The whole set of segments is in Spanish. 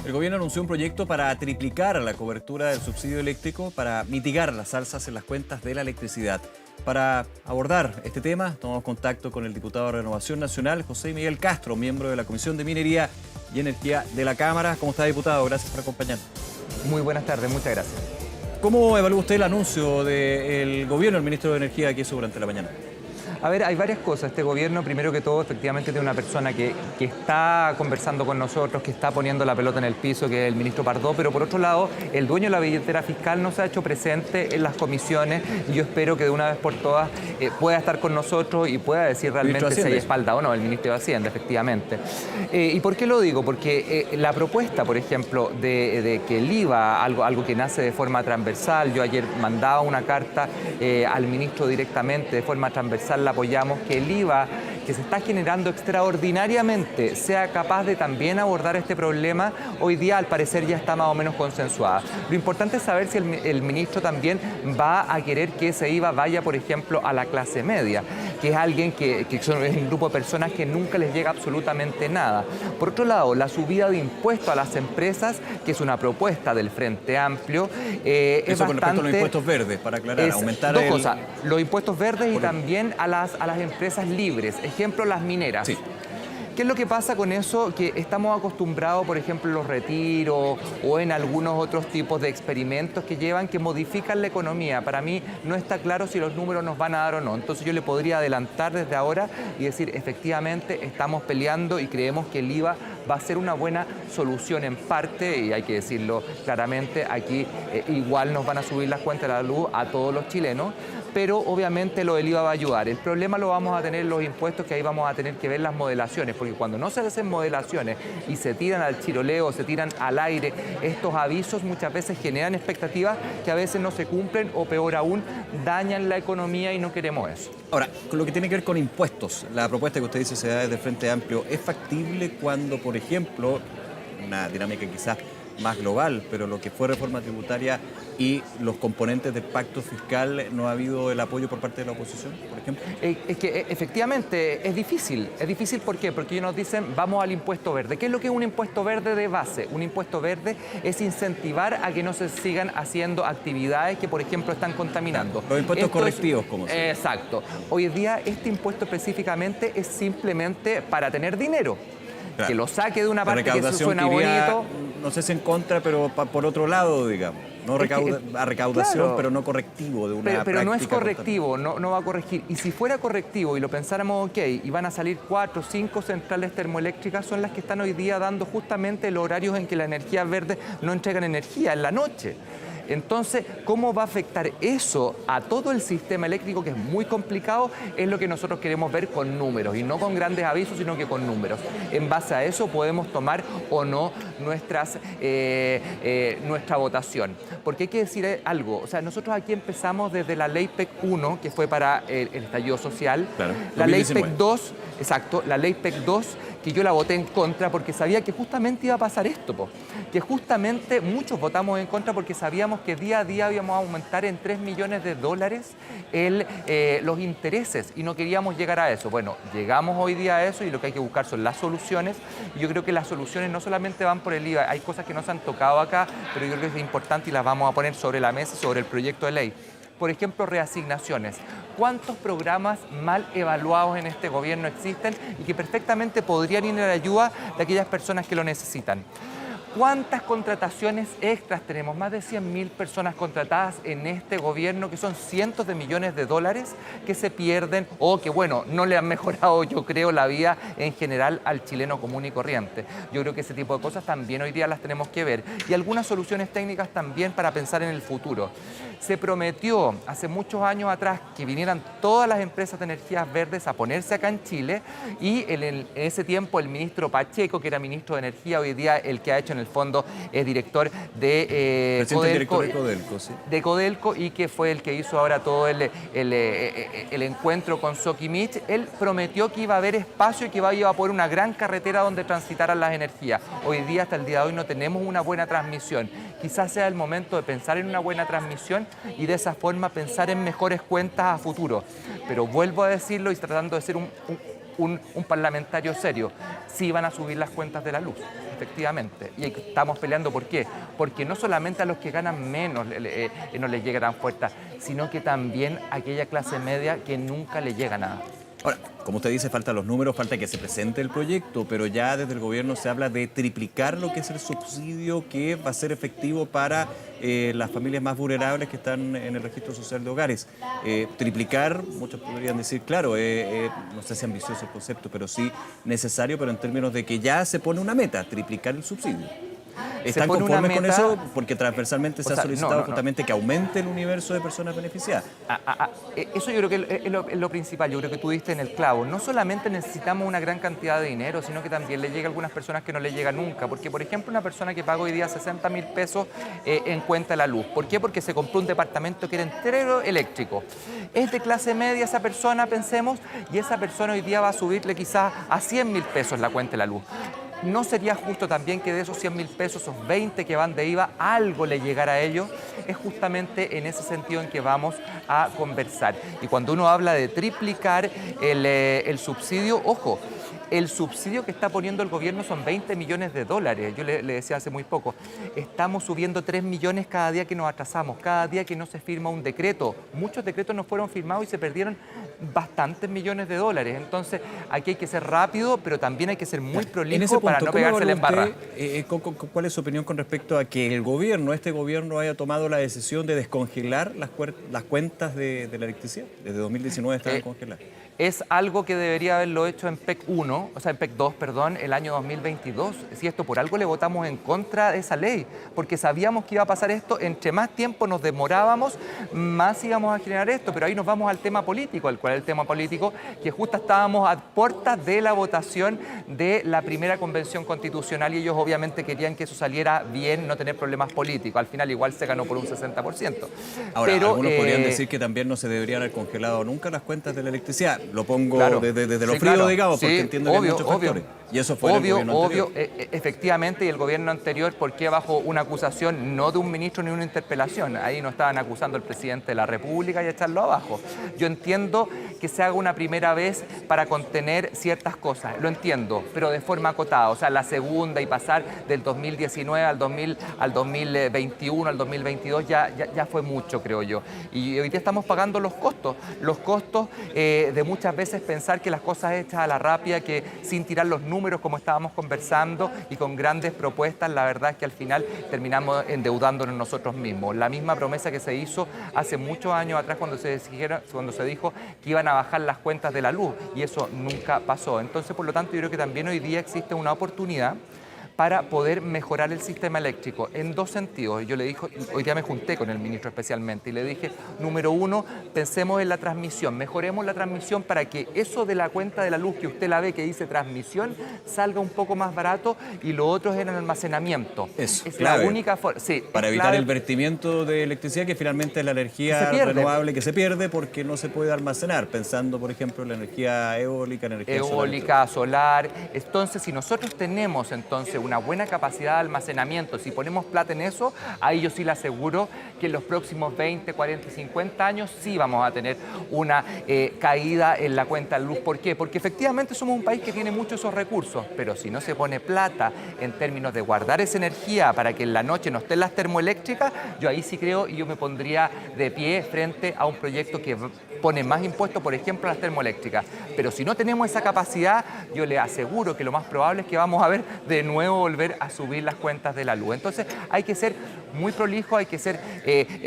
El gobierno anunció un proyecto para triplicar la cobertura del subsidio eléctrico para mitigar las alzas en las cuentas de la electricidad. Para abordar este tema, tomamos contacto con el diputado de Renovación Nacional, José Miguel Castro, miembro de la Comisión de Minería y Energía de la Cámara. ¿Cómo está, diputado? Gracias por acompañarnos. Muy buenas tardes, muchas gracias. ¿Cómo evalúa usted el anuncio del gobierno del ministro de Energía aquí durante la mañana? A ver, hay varias cosas. Este gobierno, primero que todo, efectivamente tiene una persona que está conversando con nosotros, que está poniendo la pelota en el piso, que es el ministro Pardo, pero por otro lado, el dueño de la billetera fiscal no se ha hecho presente en las comisiones y yo espero que de una vez por todas pueda estar con nosotros y pueda decir realmente si hay espalda o no, el ministro de Hacienda, efectivamente. ¿Y por qué lo digo? Porque la propuesta, por ejemplo, de que el IVA, algo que nace de forma transversal, yo ayer mandaba una carta al ministro directamente de forma transversal, apoyamos que el IVA que se está generando extraordinariamente sea capaz de también abordar este problema, hoy día al parecer ya está más o menos consensuada. Lo importante es saber si el ministro también va a querer que ese IVA vaya, por ejemplo, a la clase media, que es alguien que son un grupo de personas que nunca les llega absolutamente nada. Por otro lado, la subida de impuestos a las empresas, que es una propuesta del Frente Amplio, es eso con bastante... respecto a los impuestos verdes, para aclarar, aumentar dos cosas, los impuestos verdes y también a las empresas libres, ejemplo, las mineras. Sí. ¿Qué es lo que pasa con eso? Que estamos acostumbrados, por ejemplo, en los retiros o en algunos otros tipos de experimentos que modifican la economía. Para mí no está claro si los números nos van a dar o no. Entonces yo le podría adelantar desde ahora y decir, efectivamente, estamos peleando y creemos que el IVA va a ser una buena solución en parte, y hay que decirlo claramente, aquí igual nos van a subir las cuentas de la luz a todos los chilenos, pero obviamente lo del IVA va a ayudar. El problema lo vamos a tener en los impuestos, que ahí vamos a tener que ver las modelaciones, porque cuando no se hacen modelaciones y se tiran al chiroleo, se tiran al aire, estos avisos muchas veces generan expectativas que a veces no se cumplen o peor aún, dañan la economía y no queremos eso. Ahora, con lo que tiene que ver con impuestos, la propuesta que usted dice se da desde el Frente Amplio, ¿es factible cuando, por ejemplo, una dinámica quizás más global, pero lo que fue reforma tributaria y los componentes del pacto fiscal, no ha habido el apoyo por parte de la oposición, por ejemplo? Es que efectivamente es difícil. ¿Es difícil por qué? Porque ellos nos dicen, vamos al impuesto verde. ¿Qué es lo que es un impuesto verde de base? Un impuesto verde es incentivar a que no se sigan haciendo actividades que, por ejemplo, están contaminando. Los impuestos correctivos, como se... Exacto. Hoy día este impuesto específicamente es simplemente para tener dinero. Claro. Que lo saque de una parte que eso suena bonito. No sé si en contra, pero por otro lado, digamos. No a recaudación, claro, pero no correctivo de una práctica. Pero no es correctivo, no va a corregir. Y si fuera correctivo y lo pensáramos, ok, y van a salir 4 o 5 centrales termoeléctricas, son las que están hoy día dando justamente los horarios en que la energía verde no entregan energía, en la noche. Entonces, ¿cómo va a afectar eso a todo el sistema eléctrico, que es muy complicado? Es lo que nosotros queremos ver con números, y no con grandes avisos, sino que con números. En base a eso podemos tomar o no nuestra votación. Porque hay que decir algo, o sea, nosotros aquí empezamos desde la ley PEC 1, que fue para el estallido social, claro, la 2019. Ley PEC 2, exacto, la ley PEC 2, que yo la voté en contra porque sabía que justamente iba a pasar esto, que justamente muchos votamos en contra porque sabíamos que día a día íbamos a aumentar en $3 millones los intereses y no queríamos llegar a eso. Bueno, llegamos hoy día a eso y lo que hay que buscar son las soluciones, y yo creo que las soluciones no solamente van por el IVA, hay cosas que no se han tocado acá, pero yo creo que es importante y las vamos a poner sobre la mesa, sobre el proyecto de ley. Por ejemplo, reasignaciones. ¿Cuántos programas mal evaluados en este gobierno existen y que perfectamente podrían ir a la ayuda de aquellas personas que lo necesitan? ¿Cuántas contrataciones extras tenemos? Más de 100.000 personas contratadas en este gobierno, que son cientos de millones de dólares que se pierden o que, bueno, no le han mejorado, yo creo, la vida en general al chileno común y corriente. Yo creo que ese tipo de cosas también hoy día las tenemos que ver. Y algunas soluciones técnicas también para pensar en el futuro. Se prometió hace muchos años atrás que vinieran todas las empresas de energías verdes a ponerse acá en Chile, y en ese tiempo el ministro Pacheco, que era ministro de Energía, hoy día el que ha hecho en el fondo es director de Codelco, sí. De Codelco, y que fue el que hizo ahora todo el encuentro con Sokimich. Él prometió que iba a haber espacio y que iba a poner una gran carretera donde transitaran las energías. Hoy día, hasta el día de hoy, no tenemos una buena transmisión. Quizás sea el momento de pensar en una buena transmisión y de esa forma pensar en mejores cuentas a futuro. Pero vuelvo a decirlo y tratando de ser un parlamentario serio. Sí van a subir las cuentas de la luz, efectivamente. Y estamos peleando, ¿por qué? Porque no solamente a los que ganan menos no les llega tan fuerte, sino que también a aquella clase media que nunca le llega nada. Ahora, como usted dice, faltan los números, falta que se presente el proyecto, pero ya desde el gobierno se habla de triplicar lo que es el subsidio que va a ser efectivo para las familias más vulnerables que están en el registro social de hogares. Triplicar, muchos podrían decir, claro, no sé si ambicioso el concepto, pero sí necesario, pero en términos de que ya se pone una meta, triplicar el subsidio. ¿Están conformes con eso? Porque transversalmente se ha solicitado justamente que aumente el universo de personas beneficiadas. Eso yo creo que es lo principal, yo creo que tú diste en el clavo. No solamente necesitamos una gran cantidad de dinero, sino que también le llega a algunas personas que no le llega nunca. Porque, por ejemplo, una persona que paga hoy día 60.000 pesos en cuenta de la luz. ¿Por qué? Porque se compró un departamento que era entero eléctrico. Es de clase media esa persona, pensemos, y esa persona hoy día va a subirle quizás a 100.000 pesos la cuenta de la luz. ¿No sería justo también que de esos 100.000 pesos, esos 20 que van de IVA, algo le llegara a ellos? Es justamente en ese sentido en que vamos a conversar. Y cuando uno habla de triplicar el subsidio, ojo, el subsidio que está poniendo el gobierno son 20 millones de dólares. Yo le decía hace muy poco, estamos subiendo 3 millones cada día que nos atrasamos, cada día que no se firma un decreto. Muchos decretos no fueron firmados y se perdieron bastantes millones de dólares. Entonces, aquí hay que ser rápido, pero también hay que ser muy prolijo para no pegarse la embarra. ¿Cuál es su opinión con respecto a que el gobierno, este gobierno, haya tomado la decisión de descongelar las cuentas de la electricidad? Desde 2019 están congeladas. Es algo que debería haberlo hecho en PEC 1, o sea, en PEC 2, perdón, el año 2022. Si esto por algo le votamos en contra de esa ley, porque sabíamos que iba a pasar esto, entre más tiempo nos demorábamos, más íbamos a generar esto. Pero ahí nos vamos al tema político, el cual es el tema político, que justo estábamos a puertas de la votación de la primera convención constitucional y ellos obviamente querían que eso saliera bien, no tener problemas políticos. Al final igual se ganó por un 60%. Ahora, pero, algunos podrían decir que también no se deberían haber congelado nunca las cuentas de la electricidad. Lo pongo claro, desde lo frío, claro, digamos, porque entiendo que hay muchos factores. Y eso fue el gobierno anterior. Efectivamente, y el gobierno anterior, ¿por qué bajo una acusación no de un ministro ni una interpelación? Ahí no estaban acusando al presidente de la República y echarlo abajo. Yo entiendo que se haga una primera vez para contener ciertas cosas, lo entiendo, pero de forma acotada, o sea, la segunda y pasar del 2019 al 2021, al 2022, ya fue mucho, creo yo. Y hoy día estamos pagando los costos de muchas veces pensar que las cosas hechas a la rápida, que sin tirar los números como estábamos conversando y con grandes propuestas, la verdad es que al final terminamos endeudándonos nosotros mismos. La misma promesa que se hizo hace muchos años atrás cuando se dijo que iban a bajar las cuentas de la luz y eso nunca pasó. Entonces, por lo tanto, yo creo que también hoy día existe una oportunidad para poder mejorar el sistema eléctrico en dos sentidos. Yo le dije, hoy día me junté con el ministro especialmente y le dije, número uno, pensemos en la transmisión, mejoremos la transmisión para que eso de la cuenta de la luz que usted la ve que dice transmisión salga un poco más barato y lo otro es en el almacenamiento. Eso, es clave, la única forma. Sí, para evitar el vertimiento de electricidad, que finalmente es la energía renovable que se pierde porque no se puede almacenar, pensando, por ejemplo, en la energía eólica, solar. Entonces, si nosotros tenemos entonces una buena capacidad de almacenamiento, si ponemos plata en eso, ahí yo sí le aseguro que en los próximos 20, 40 y 50 años sí vamos a tener una caída en la cuenta de luz. ¿Por qué? Porque efectivamente somos un país que tiene muchos esos recursos, pero si no se pone plata en términos de guardar esa energía para que en la noche no estén las termoeléctricas, yo ahí sí creo y yo me pondría de pie frente a un proyecto que pone más impuestos, por ejemplo, a las termoeléctricas. Pero si no tenemos esa capacidad, yo le aseguro que lo más probable es que vamos a ver de nuevo volver a subir las cuentas de la luz. Entonces hay que ser muy prolijo, hay que ser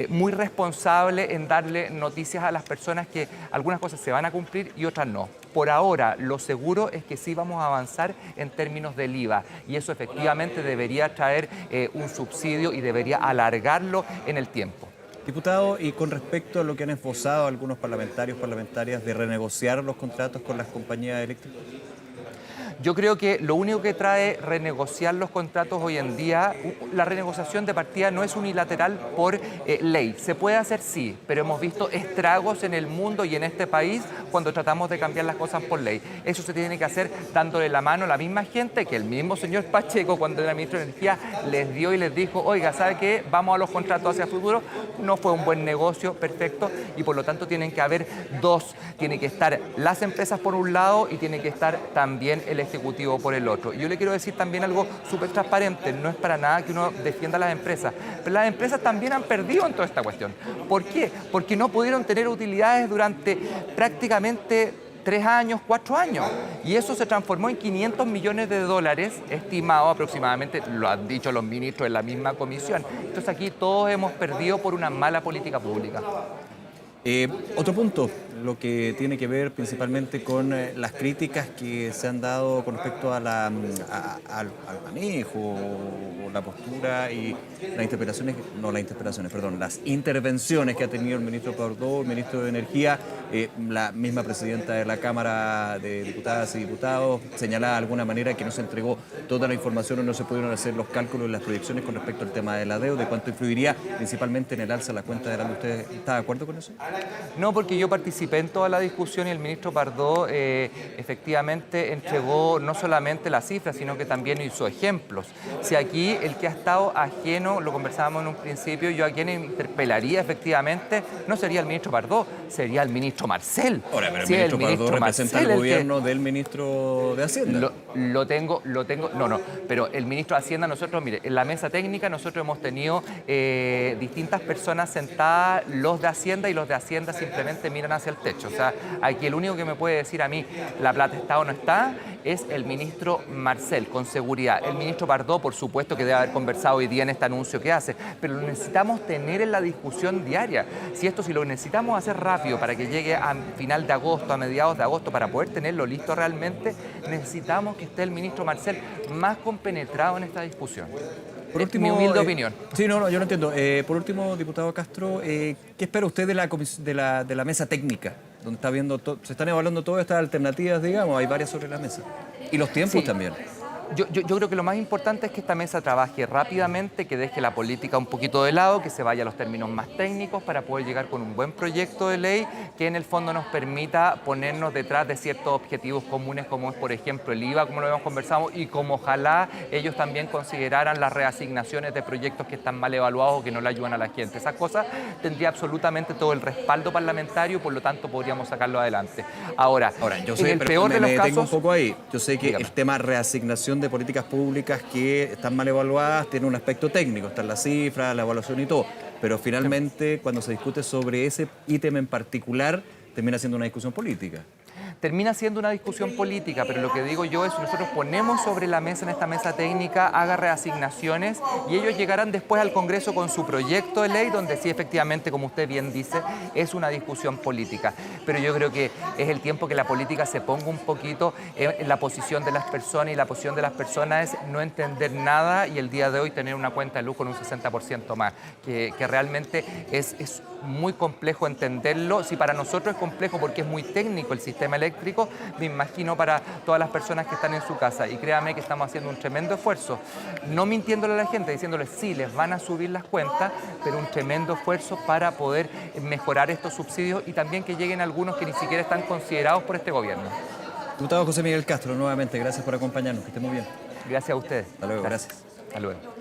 muy responsable en darle noticias a las personas que algunas cosas se van a cumplir y otras no. Por ahora, lo seguro es que sí vamos a avanzar en términos del IVA y eso efectivamente debería traer un subsidio y debería alargarlo en el tiempo. Diputado, y con respecto a lo que han esbozado algunos parlamentarias de renegociar los contratos con las compañías eléctricas. Yo creo que lo único que trae renegociar los contratos hoy en día, la renegociación de partida no es unilateral por ley. Se puede hacer sí, pero hemos visto estragos en el mundo y en este país cuando tratamos de cambiar las cosas por ley. Eso se tiene que hacer dándole la mano a la misma gente que el mismo señor Pacheco, cuando era ministro de Energía, les dio y les dijo, oiga, ¿sabe qué? Vamos a los contratos hacia el futuro. No fue un buen negocio, perfecto, y por lo tanto tienen que haber dos. Tiene que estar las empresas por un lado y tiene que estar también el Ejecutivo por el otro. Yo le quiero decir también algo súper transparente, no es para nada que uno defienda a las empresas, pero las empresas también han perdido en toda esta cuestión. ¿Por qué? Porque no pudieron tener utilidades durante prácticamente 3 años, 4 años. Y eso se transformó en 500 millones de dólares, estimado aproximadamente, lo han dicho los ministros en la misma comisión. Entonces aquí todos hemos perdido por una mala política pública. Otro punto, lo que tiene que ver principalmente con las críticas que se han dado con respecto a al manejo o la postura y las intervenciones que ha tenido el ministro Pardo, el ministro de Energía, la misma presidenta de la Cámara de Diputadas y Diputados señalaba de alguna manera que no se entregó toda la información o no se pudieron hacer los cálculos y las proyecciones con respecto al tema de la deuda, de cuánto influiría principalmente en el alza de la cuenta de la luz. ¿Usted está de acuerdo con eso? No, porque yo participé en toda la discusión y el ministro Pardo efectivamente entregó no solamente las cifras, sino que también hizo ejemplos. Si aquí el que ha estado ajeno, lo conversábamos en un principio, yo a quien interpelaría efectivamente no sería el ministro Pardo, sería el ministro Marcel. Ahora, pero el ministro Pardo representa al gobierno del ministro de Hacienda. Pero el ministro de Hacienda, nosotros, mire, en la mesa técnica nosotros hemos tenido distintas personas sentadas, los de Hacienda y los de Hacienda simplemente miran hacia el techo. O sea, aquí el único que me puede decir a mí la plata está o no está es el ministro Marcel, con seguridad. El ministro Pardo, por supuesto que debe haber conversado hoy día en este anuncio que hace, pero lo necesitamos tener en la discusión diaria. Si lo necesitamos hacer rápido para que llegue a final de agosto, a mediados de agosto, para poder tenerlo listo realmente, necesitamos que esté el ministro Marcel más compenetrado en esta discusión. Por último, mi humilde opinión. Sí, yo lo entiendo. Por último, diputado Castro, ¿qué espera usted de la mesa técnica? Donde se están evaluando todas estas alternativas, digamos, hay varias sobre la mesa. Y los tiempos también. Yo creo que lo más importante es que esta mesa trabaje rápidamente, que deje la política un poquito de lado, que se vaya a los términos más técnicos para poder llegar con un buen proyecto de ley que en el fondo nos permita ponernos detrás de ciertos objetivos comunes, como es, por ejemplo, el IVA, como lo hemos conversado, y como ojalá ellos también consideraran las reasignaciones de proyectos que están mal evaluados o que no le ayudan a la gente. Esas cosas tendría absolutamente todo el respaldo parlamentario, por lo tanto podríamos sacarlo adelante. Ahora yo sé, en el peor de los casos... Tengo un poco ahí. Yo sé que dígame. El tema reasignación de políticas públicas que están mal evaluadas tiene un aspecto técnico, están las cifras, la evaluación y todo, pero finalmente cuando se discute sobre ese ítem en particular termina siendo una discusión política. Termina siendo una discusión política, pero lo que digo yo es que nosotros ponemos sobre la mesa, en esta mesa técnica, haga reasignaciones y ellos llegarán después al Congreso con su proyecto de ley, donde sí, efectivamente, como usted bien dice, es una discusión política. Pero yo creo que es el tiempo que la política se ponga un poquito en la posición de las personas, y la posición de las personas es no entender nada y el día de hoy tener una cuenta de luz con un 60% más, que realmente es muy complejo entenderlo. Si para nosotros es complejo porque es muy técnico el sistema eléctrico, me imagino para todas las personas que están en su casa. Y créame que estamos haciendo un tremendo esfuerzo, no mintiéndole a la gente, diciéndoles sí, les van a subir las cuentas, pero un tremendo esfuerzo para poder mejorar estos subsidios y también que lleguen algunos que ni siquiera están considerados por este gobierno. Diputado José Miguel Castro, nuevamente, gracias por acompañarnos, que esté muy bien. Gracias a ustedes. Hasta luego, gracias. Hasta luego.